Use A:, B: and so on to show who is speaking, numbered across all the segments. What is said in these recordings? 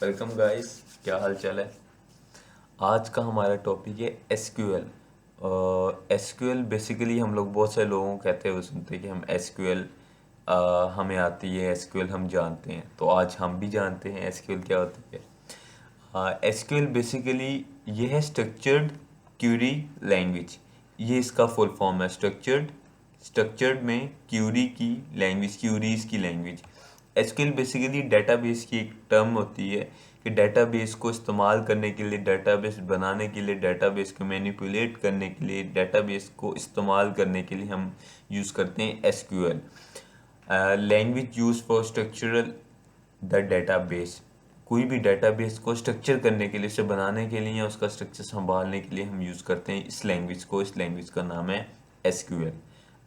A: Welcome guys, क्या हाल चाल है। आज का हमारा टॉपिक है एसक्यूएल। एसक्यूएल बेसिकली हम लोग बहुत सारे लोगों को कहते हुए सुनते हैं कि हम एसक्यूएल हमें आती है, एसक्यूएल हम जानते हैं। तो आज हम भी जानते हैं एसक्यूएल क्या होती है। एसक्यूएल बेसिकली ये है स्ट्रक्चर्ड क्यूरी लैंग्वेज। ये इसका फुल फॉर्म है, स्ट्रक्चर्ड में क्यूरी की लैंग्वेज, क्यूरीज की लैंग्वेज। एसक्यूएल बेसिकली डेटाबेस की एक टर्म होती है कि डेटाबेस को इस्तेमाल करने के लिए, डेटाबेस बनाने के लिए, डेटाबेस को मैनिपुलेट करने के लिए, डेटाबेस को इस्तेमाल करने के लिए हम यूज़ करते हैं SQL. Language use for structural the database. कोई भी डेटाबेस को स्ट्रक्चर करने के लिए, उसे बनाने के लिए या उसका स्ट्रक्चर संभालने के लिए हम यूज़ करते हैं इस लैंग्वेज को। इस लैंग्वेज का नाम है एसक्यूएल।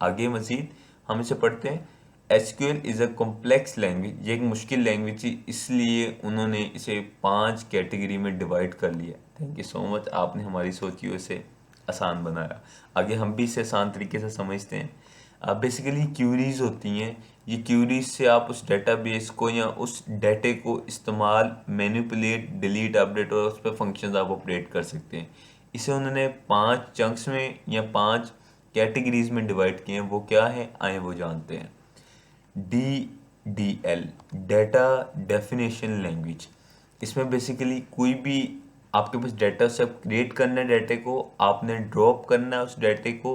A: आगे मज़ीद हम इसे पढ़ते हैं। SQL is a complex language. ये एक मुश्किल लैंग्वेज थी, इसलिए उन्होंने इसे 5 कैटेगरी में डिवाइड कर लिया। थैंक यू सो मच, आपने हमारी सोच की इसे आसान बनाया। आगे हम भी इसे आसान तरीके से समझते हैं। बेसिकली क्यूरीज होती हैं। ये क्यूरीज से आप उस डेटाबेस को या उस डेटे को इस्तेमाल, मैनिपुलेट, डिलीट, अपडेट और उस पर फंक्शंस आप ऑपरेट कर सकते हैं। इसे उन्होंने 5 चंक्स में या 5 कैटेगरीज में डिवाइड किए हैं। वो क्या है, आए वो जानते हैं। DDL, data definition language. इसमें बेसिकली कोई भी आपके पास डेटा से क्रिएट करना है, डेटे को आपने ड्रॉप करना है, उस डेटे को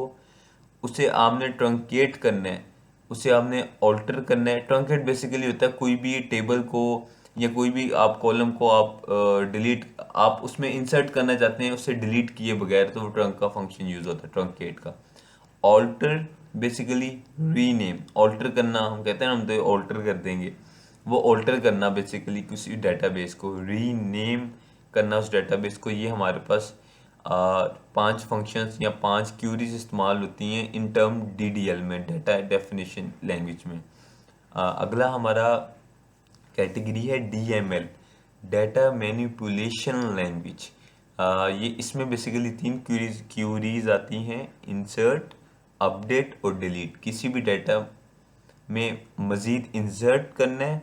A: उसे आपने ट्रंकेट करना है, उसे आपने ऑल्टर करना है। ट्रंकेट बेसिकली होता है कोई भी टेबल को या कोई भी आप कॉलम को आप डिलीट, आप उसमें इंसर्ट करना चाहते हैं उसे डिलीट किए बगैर, तो वो ट्रंक का फंक्शन यूज होता है, ट्रंकेट का। ऑल्टर बेसिकली रीनेम, ऑल्टर करना, हम कहते हैं ना हम तो ऑल्टर कर देंगे, वो ऑल्टर करना बेसिकली किसी डेटाबेस को रीनेम करना उस डेटाबेस को। ये हमारे पास 5 फंक्शंस या 5 क्यूरीज इस्तेमाल होती हैं इन टर्म DDL में, डेटा डेफिनेशन लैंग्वेज में। अगला हमारा कैटेगरी है DML, डेटा मैनिपुलेशन लैंग्वेज। ये इसमें बेसिकली 3 क्यूरीज आती हैं, इंसर्ट, अपडेट और डिलीट। किसी भी डेटा में मज़ीद इंसर्ट करना है,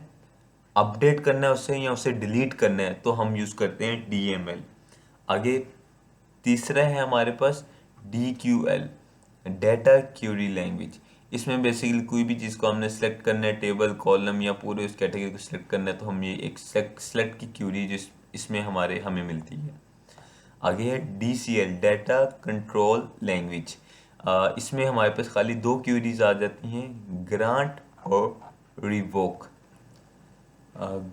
A: अपडेट करना है उसे या उसे डिलीट करना है, तो हम यूज़ करते हैं DML। आगे तीसरा है हमारे पास DQL, डेटा क्यूरी लैंग्वेज। इसमें बेसिकली कोई भी चीज़ को हमने सेलेक्ट करना है, टेबल, कॉलम या पूरे उस कैटेगरी को सिलेक्ट करना है, तो हम ये एक सेलेक्ट की क्यूरी जिस इसमें हमें मिलती है। आगे है DCL, डाटा कंट्रोल लैंग्वेज। इसमें हमारे पास खाली 2 क्यूरीज आ जाती हैं, ग्रांट और रिवोक।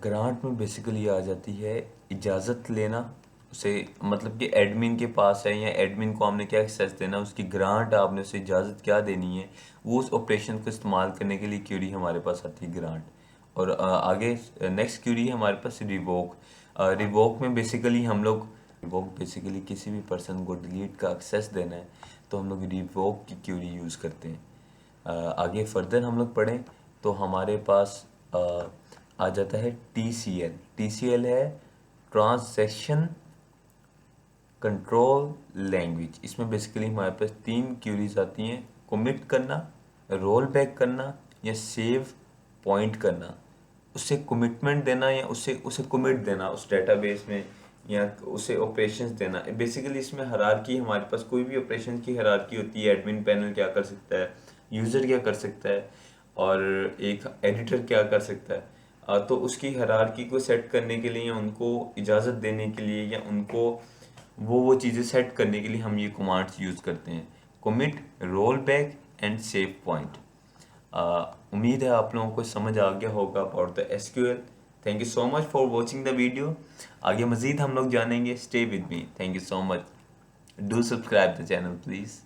A: ग्रांट में बेसिकली आ जाती है इजाज़त लेना, उसे मतलब कि एडमिन के पास है या एडमिन को हमने क्या एक्सेस देना, उसकी ग्रांट आपने उसे इजाज़त क्या देनी है, वो उस ऑपरेशन को इस्तेमाल करने के लिए क्यूरी हमारे पास आती है ग्रांट। और आगे नेक्स्ट क्यूरी है हमारे पास रिवोक। रिवोक में बेसिकली हम लोग, रिवोक बेसिकली किसी भी पर्सन को डिलीट का एक्सेस देना है, तो हम लोग रिवोक की क्यूरी यूज़ करते हैं। आगे फर्दर हम लोग पढ़ें तो हमारे पास आ जाता है TCL। TCL है ट्रांजैक्शन कंट्रोल लैंग्वेज। इसमें बेसिकली हमारे पास 3 क्यूरीज आती हैं, कमिट करना, रोल बैक करना या सेव पॉइंट करना। उसे कमिटमेंट देना या उसे उसे कमिट देना उस डेटाबेस में, या उसे ऑपरेशंस देना। बेसिकली इसमें हायरार्की, हमारे पास कोई भी ऑपरेशन की हायरार्की होती है। एडमिन पैनल क्या कर सकता है, यूज़र क्या कर सकता है और एक एडिटर क्या कर सकता है। तो उसकी हायरार्की को सेट करने के लिए या उनको इजाज़त देने के लिए या उनको वो चीज़ें सेट करने के लिए हम ये कमांड्स यूज़ करते हैं, commit, roll back and save point. उम्मीद है आप लोगों को समझ आ गया होगा about the SQL. Thank you so much for watching the video. आगे मज़ीद हम लोग जानेंगे, stay with me. Thank you so much, do subscribe the channel please.